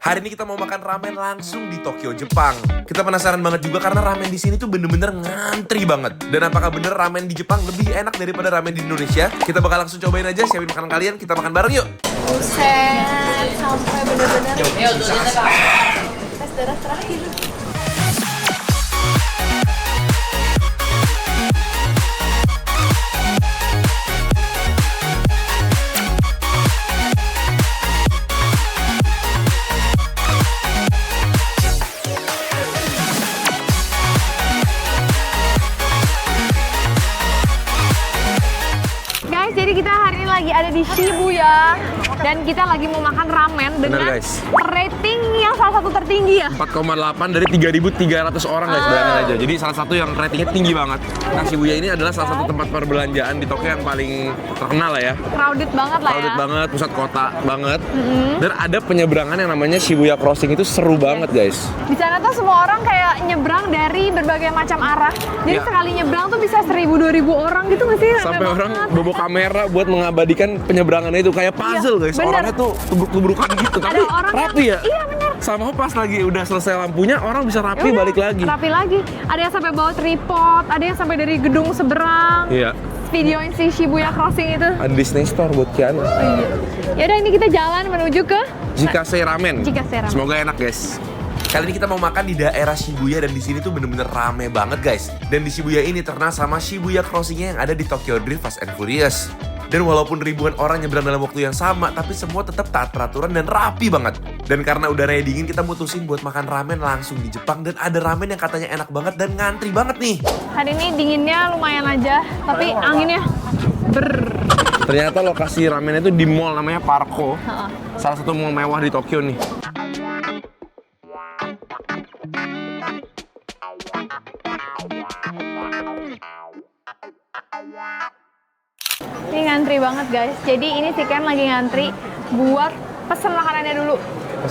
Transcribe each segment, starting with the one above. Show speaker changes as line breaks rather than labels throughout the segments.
Hari ini kita mau makan ramen langsung di Tokyo, Jepang. Kita penasaran banget juga karena ramen di sini tuh bener-bener ngantri banget. Dan apakah bener ramen di Jepang lebih enak daripada ramen di Indonesia? Kita bakal langsung cobain aja, siapin makanan kalian, kita makan bareng yuk.
Buset, sampai bener-bener tes darah terakhir. Guys, jadi kita hari ini lagi ada di Shibuya dan kita lagi mau makan ramen dengan
guys.
rating yang salah satu tertinggi ya.
4,8 dari 3.300 orang guys, bayangin aja. Jadi salah satu yang ratingnya tinggi banget. Nah, Shibuya ini adalah salah satu tempat perbelanjaan di Tokyo yang paling terkenal lah ya.
Crowded banget lah
Crowded
ya.
banget, pusat kota banget. Dan ada penyeberangan yang namanya Shibuya Crossing, itu seru banget guys.
Di sana tuh semua orang kayak nyebrang dari berbagai macam arah. Jadi
Ya.
sekali nyebrang tuh bisa 1.000-2.000 orang gitu nggak sih? Rame
Sampai orang
banget.
bobo kamera buat mengabadikan penyeberangannya itu kayak puzzle guys.
bener.
Orangnya tuh tubruk-tubrukan gitu, tapi
Ada orang
rapi ya.
yang, iya benar.
Sama pas lagi udah selesai lampunya, orang bisa rapi
Yaudah,
balik lagi.
Rapi lagi. Ada yang sampai bawa tripod, ada yang sampai dari gedung seberang.
Iya.
Videoin si Shibuya Crossing itu.
Ada Disney Store buat Kiana.
Ya udah, ini kita jalan menuju ke
Jikase Ramen.
Jikase Ramen.
Semoga enak guys. Kali ini kita mau makan di daerah Shibuya dan di sini tuh bener-bener rame banget guys. Dan di Shibuya ini terkenal sama Shibuya Crossing-nya yang ada di Tokyo Drift Fast and Furious. Dan walaupun ribuan orang nyebrang dalam waktu yang sama, tapi semua tetap taat peraturan dan rapi banget. Dan karena udah raya dingin, kita mutusin buat makan ramen langsung di Jepang. Dan ada ramen yang katanya enak banget dan ngantri banget nih.
Hari ini dinginnya lumayan aja, tapi anginnya
Ternyata lokasi ramennya itu di mall namanya Parco.
Heeh.
Salah satu mall mewah di Tokyo nih.
Ini ngantri banget guys. Jadi ini si Ken lagi ngantri buat pesen makanannya dulu.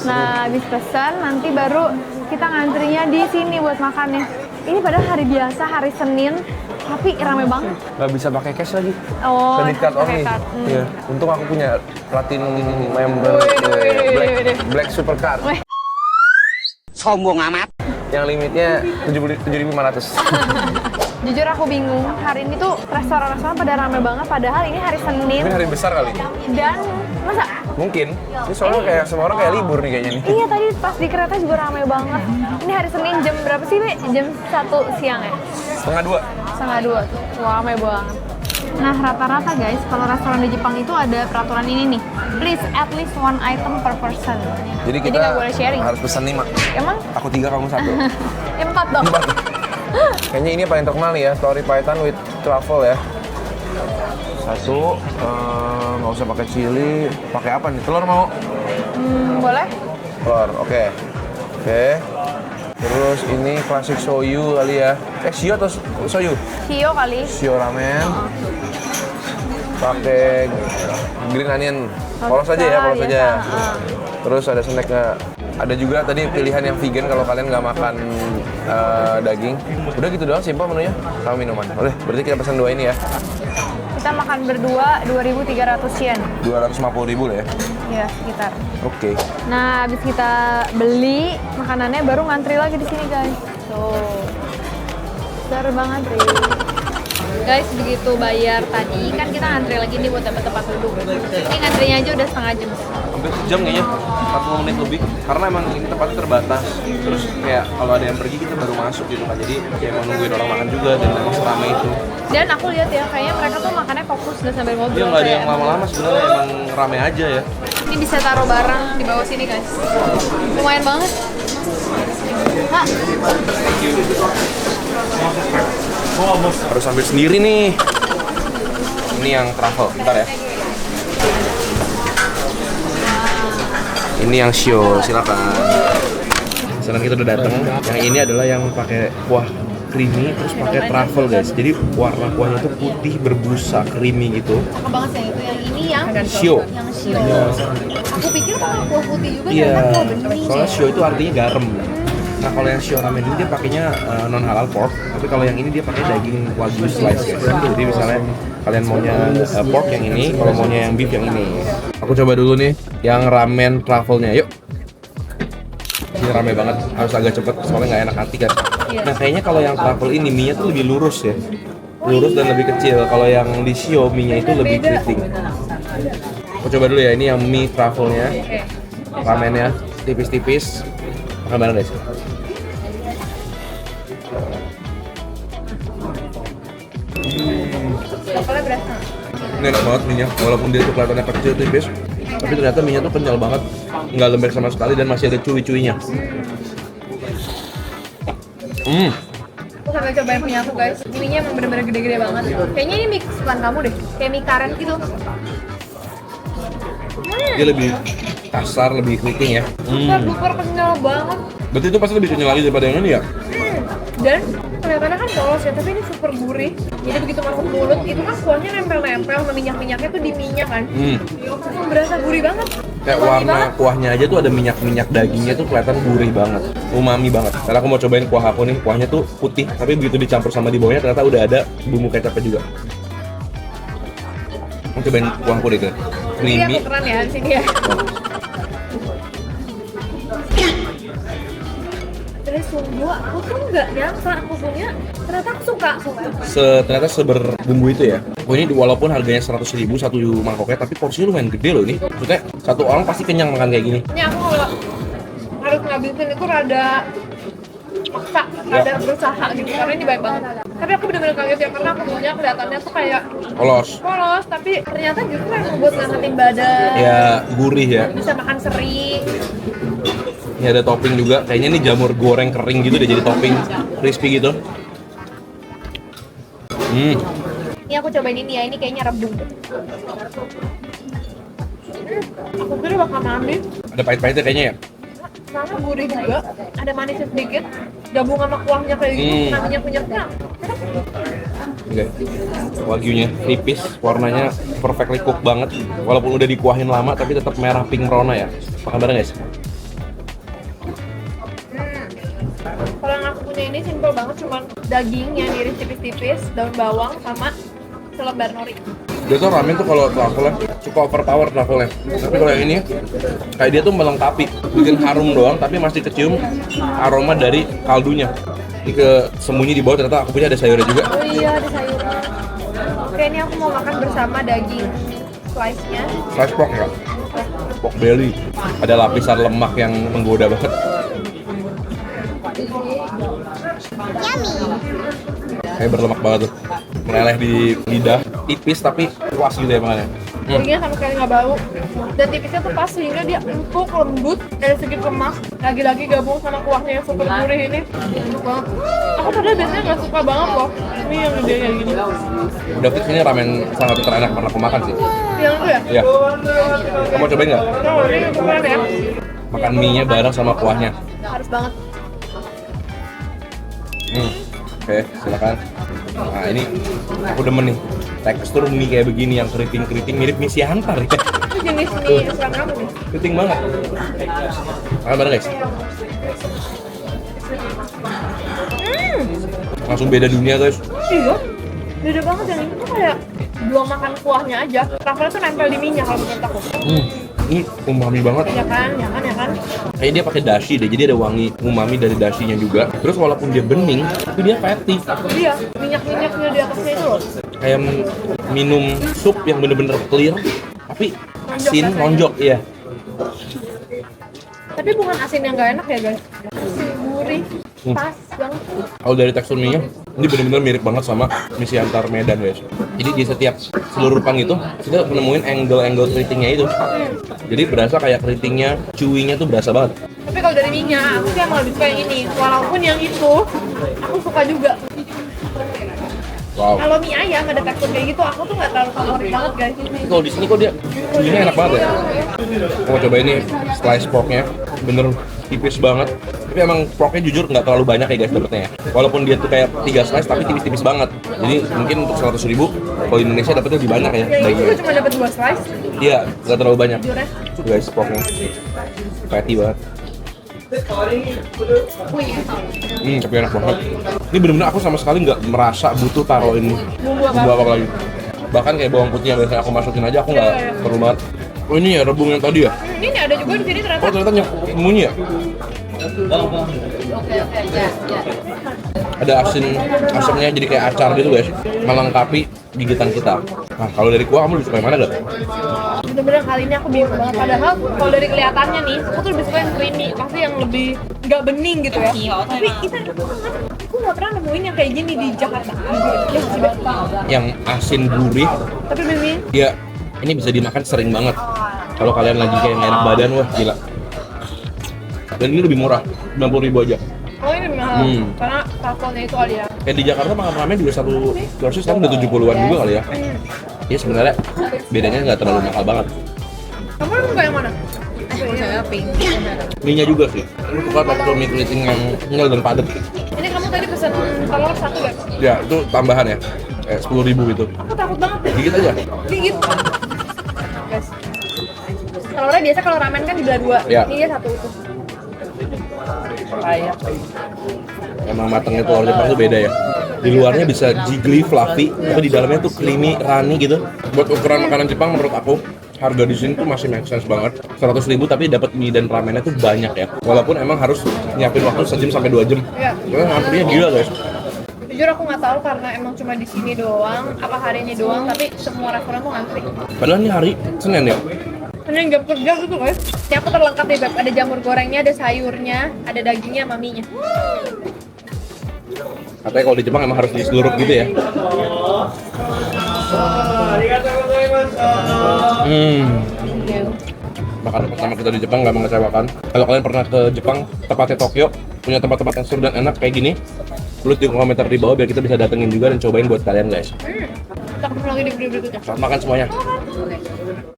Nah, habis pesan nanti baru kita ngantrinya di sini buat makannya. Ini padahal hari biasa, hari Senin, tapi rame banget.
Nggak bisa pakai cash lagi.
Oh,
Credit card
pakai
only.
card.
Iya. Untung aku punya platinum member Black Supercard.
Wih.
Sombong amat.
Yang limitnya 7.500.
Jujur aku bingung. Hari ini tuh restoran-restoran pada rame banget, padahal ini hari Senin.
Ini hari besar kali.
Dan masa?
Mungkin. Ini soalnya kayak semua orang kayak libur nih kayaknya nih.
Iya, tadi pas di kereta juga rame banget. Ini hari Senin jam berapa sih, Wi? Jam 1 siang ya?
1:30.
1:30 tuh. Wah, rame banget. Nah, rata-rata guys, kalau restoran di Jepang itu ada peraturan ini nih. Please at least one item per person.
Jadi kita
nggak boleh sharing.
harus pesan 5.
Emang?
Aku 3, kamu 1.
4 dong.
4. Kayaknya ini paling terkenal nih ya, Tori Python with truffle ya. 1, nggak usah pakai chili. Pakai apa nih? Telur mau?
Boleh?
Telur, oke. Oke. Terus ini klasik shoyu kali ya. Shio atau shoyu?
Shio kali.
Shio ramen. Pakai green onion. Polos aja ya, polos aja. Terus ada snacknya. Ada juga tadi pilihan yang vegan kalau kalian nggak makan daging. Udah gitu doang, simpel menunya. Sama minuman. Boleh, berarti kita pesan 2 ini ya.
Kita makan berdua 2.300 yen.
250.000 lah ya.
Ya, sekitar.
Oke.
Nah, habis kita beli makanannya baru ngantri lagi di sini, guys. Tuh. Seru banget, Ri. Guys, begitu bayar tadi, kan kita ngantri lagi nih buat dapat tempat duduk. Ini ngantrinya aja udah setengah jam.
Hampir sejam kayaknya, 40 menit lebih. Karena emang ini tempatnya terbatas. Terus kayak kalau ada yang pergi kita baru masuk gitu kan. Jadi kayak mau nungguin orang makan juga dan emang seramai itu.
Dan aku lihat ya, kayaknya mereka tuh makannya fokus dan sambil ngobrol.
Dia nggak ada
kayak
yang lama-lama sebenarnya, emang rame aja ya.
Ini bisa taruh barang di bawah sini, guys. Lumayan banget. Hah?
Harus ambil sendiri nih. Ini yang truffle, bentar ya. Ini yang shio, silakan. Sekarang kita udah datang. Yang ini adalah yang pakai kuah creamy terus pakai truffle guys. Jadi warna kuahnya itu putih berbusa creamy gitu.
Cakep banget yang itu. Yang ini yang
Shio.
Yang shio. Aku pikir bakal kuah putih juga
Iya.
ternyata kuah bening.
Soalnya shio itu artinya garam. Nah kalau yang shio ramen ini dia pakainya non halal pork, tapi kalau yang ini dia pakai daging wagyu slice guys. Jadi misalnya kalian maunya pork yang ini, kalau maunya yang beef yang ini. Aku coba dulu nih yang ramen truffle-nya, yuk. Ini rame banget, harus agak cepet soalnya nggak enak hati kan. Nah kayaknya kalau yang truffle ini mie-nya tuh lebih lurus ya. Lurus dan lebih kecil. Kalau yang di Shio mie-nya itu lebih keriting. Aku coba dulu ya, ini yang mie truffle-nya. Ramennya tipis-tipis. Makan bareng guys.
Truffle-nya berasa.
Ini enak banget mie-nya, walaupun dia tuh kelihatannya kecil tipis, tapi ternyata mie-nya tuh kenyal banget, nggak lembek sama sekali dan masih ada cuy-cuinya.
Aku sampai cobain punya aku guys. Mie-nya emang bener-bener gede-gede banget. Kayaknya ini mie kesukaan kamu deh. Kayak mie karet gitu.
Dia lebih kasar, lebih keriting ya.
Super kenyal banget.
Berarti itu pasti lebih kenyal lagi daripada yang ini ya?
Dan kelihatannya kan polos ya, tapi ini super gurih. Jadi begitu masuk mulut, itu kan kuahnya nempel-nempel sama minyak-minyaknya tuh di minyak kan. Langsung berasa gurih banget.
Kayak
Wangi
warna
banget.
kuahnya aja tuh ada minyak-minyak dagingnya tuh kelihatan gurih banget, umami banget. Karena aku mau cobain kuah aku nih, kuahnya tuh putih, tapi begitu dicampur sama di bawahnya ternyata udah ada bumbu kecapnya juga. Mau cobain kuah aku deh,
Jadi
creamy.
aku keren ya di sini ya. Dari sumbu aku tuh nggak nyangka aku punya, ternyata aku suka.
Ternyata seberbumbu itu ya. Oh ini walaupun harganya 100.000 satu mangkoknya, tapi porsinya lumayan gede loh ini. Maksudnya satu orang pasti kenyang makan kayak gini.
Ini aku kalau harus ngabisin itu rada maksa, rada berusaha gitu karena ini baik banget. Tapi aku bener-bener kaget ya karena aku punya kelihatannya tuh kayak
Polos.
polos, tapi ternyata justru yang membuat ngangetin badan.
Ya gurih ya.
Bisa makan seri.
Ini ada topping juga. Kayaknya ini jamur goreng kering gitu deh jadi topping crispy gitu.
Ini aku cobain ini ya, ini kayaknya rebung. Aku kira bakal manis,
Ada pahit-pahitnya kayaknya ya.
sama gurih juga, ada manisnya sedikit, gabung sama kuahnya kayak gitu, sama minyak-minyaknya.
Oke. Wagyunya tipis, warnanya perfectly cooked banget. Walaupun udah dikuahin lama tapi tetap merah pink merona ya. Makan bareng guys.
Kalau yang aku punya ini simple banget, cuman dagingnya diiris tipis-tipis, daun bawang sama selembar nori.
Biasa ramen tuh kalau truffle suka overpower truffle-nya. Tapi kalau yang ini kayak dia tuh melengkapi, bikin harum doang tapi masih kecium aroma dari kaldunya. Ini ke sembunyi di bawah ternyata aku punya ada sayurnya juga.
Oh iya, ada sayurnya. Oke, ini aku mau makan bersama daging slice-nya.
Slice pork ya? Pork belly. Ada lapisan lemak yang menggoda banget. Kayak berlemak banget tuh. Meleleh di lidah, tipis tapi puas gitu ya makannya.
Dagingnya sama sekali nggak bau. Dan tipisnya tuh pas sehingga dia empuk, lembut, dari segi kemas. Lagi-lagi gabung sama kuahnya yang super gurih ini. Enak banget. Aku padahal biasanya nggak suka banget loh ini yang gede kayak gini.
Udah fix ini ramen salah satu terenak pernah aku makan sih.
Yang itu ya?
Iya. Kamu mau cobain nggak?
Oh, ini keren ya.
Makan mie-nya bareng sama kuahnya.
Harus banget.
Oke, silakan. Nah ini aku demen nih. Tekstur mie kayak begini yang keriting-keriting mirip mie Siantar ya.
Itu jenis mie kesukaan kamu nih.
Keriting banget. Makan bareng guys. Langsung beda dunia guys.
Iya. Beda banget, yang ini tuh kayak dua makan kuahnya aja. Truffle tuh nempel di minyak kalau menurut aku.
Ini umami banget.
Ya kan, ya kan, ya kan.
Kayaknya dia pakai dashi deh, jadi ada wangi umami dari dashinya juga. Terus walaupun dia bening, tapi dia fatty.
Iya, minyak-minyaknya di atasnya itu loh.
Kayak minum sup yang bener-bener clear, tapi asin, nonjok, iya.
Tapi bukan asin yang nggak enak ya guys. Asin gurih, pas banget.
Kalau dari tekstur mie-nya, ini bener-bener mirip banget sama mie Siantar Medan guys. Jadi di setiap selulupan gitu, kita menemuin angle-angle keritingnya itu. Jadi berasa kayak keritingnya, chewy-nya tuh berasa banget.
Tapi kalau dari minyak, aku sih emang lebih suka yang ini. Walaupun yang itu, aku suka juga.
Wow.
Kalau mie ayam ada tekstur kayak gitu, aku tuh nggak terlalu favorit banget guys.
Tapi kalau di sini kok dia chewy-nya enak banget ya. Aku mau coba ini slice pork-nya, bener tipis banget. Tapi emang porknya jujur nggak terlalu banyak ya guys dapetnya ya. Walaupun dia tuh kayak 3 slice tapi tipis-tipis banget. Jadi mungkin untuk 100.000 kalau di Indonesia dapetnya lebih banyak ya
Yang itu
dagingnya.
gue cuma dapat 2 slice.
Iya, nggak terlalu banyak.
Jujur ya.
Tuh guys porknya, fatty banget. Tapi enak banget. Ini bener-bener aku sama sekali nggak merasa butuh taruhin
Bumbu
apa lagi. Bahkan kayak bawang putih yang biasanya aku masukin aja aku nggak perlu banget. Oh ini ya rebung yang tadi ya?
Ini ada juga di sini ternyata.
Oh ternyata sembunyi ya. Ada asamnya jadi kayak acar gitu guys, melengkapi gigitan kita. Nah kalau dari kuah kamu lebih suka yang mana gak?
Bener-bener kali ini aku bingung banget. Padahal kalau dari kelihatannya nih, aku tuh lebih suka yang creamy, pasti yang lebih nggak bening gitu ya. Tapi aku nggak pernah nemuin yang kayak gini di Jakarta. Ya, sudah.
Yang asin gurih,
Tapi Mimi,
ya ini bisa dimakan sering banget. Kalau kalian lagi kayak nggak enak badan, wah gila. Dan ini lebih murah, 90.000 aja.
oh ini mahal, karena tafelnya itu kali ya.
Kayak di Jakarta makan ramen juga satu porsi sekarang udah 70-an juga kali ya. Iya sebenarnya bedanya nggak terlalu mahal banget.
Kamu suka yang mana?
Saya pink.
Mie-nya juga sih. Aku suka tekstur mie keriting yang kenyal dan padat.
Ini kamu tadi pesen telur satu gak?
Ya itu tambahan ya, kayak 10.000 gitu.
Aku takut banget deh.
Dikit aja.
Dikit. Guys. Telurnya biasa kalau ramen kan dibelah dua.
Ya.
Ini dia satu utuh.
Kayak
Emang matangnya telur Jepang tuh beda ya. Di luarnya bisa jiggly, fluffy, tapi di dalamnya tuh creamy, runny gitu. Buat ukuran makanan Jepang menurut aku, harga di sini tuh masih make sense banget. 100.000 tapi dapat mie dan ramennya tuh banyak ya. Walaupun emang harus nyiapin waktu 1 jam sampai 2 jam.
Iya.
Karena ngantrinya gila guys.
Jujur aku nggak tahu karena emang cuma di sini doang, apa hari ini doang, tapi semua restoran tuh ngantri.
Padahal ini hari Senin ya.
Ini jam kerja gitu guys. Ini aku terlengkap deh Beb. Ada jamur gorengnya, ada sayurnya, ada dagingnya, maminya.
Katanya kalau di Jepang emang harus diseluruh gitu ya. Makanan pertama kita di Jepang nggak mengecewakan. Kalau kalian pernah ke Jepang, tepatnya Tokyo, punya tempat-tempat yang seru dan enak kayak gini, tulis di komentar di bawah biar kita bisa datengin juga dan cobain buat kalian guys.
Kita ketemu lagi di video berikutnya.
Selamat makan semuanya.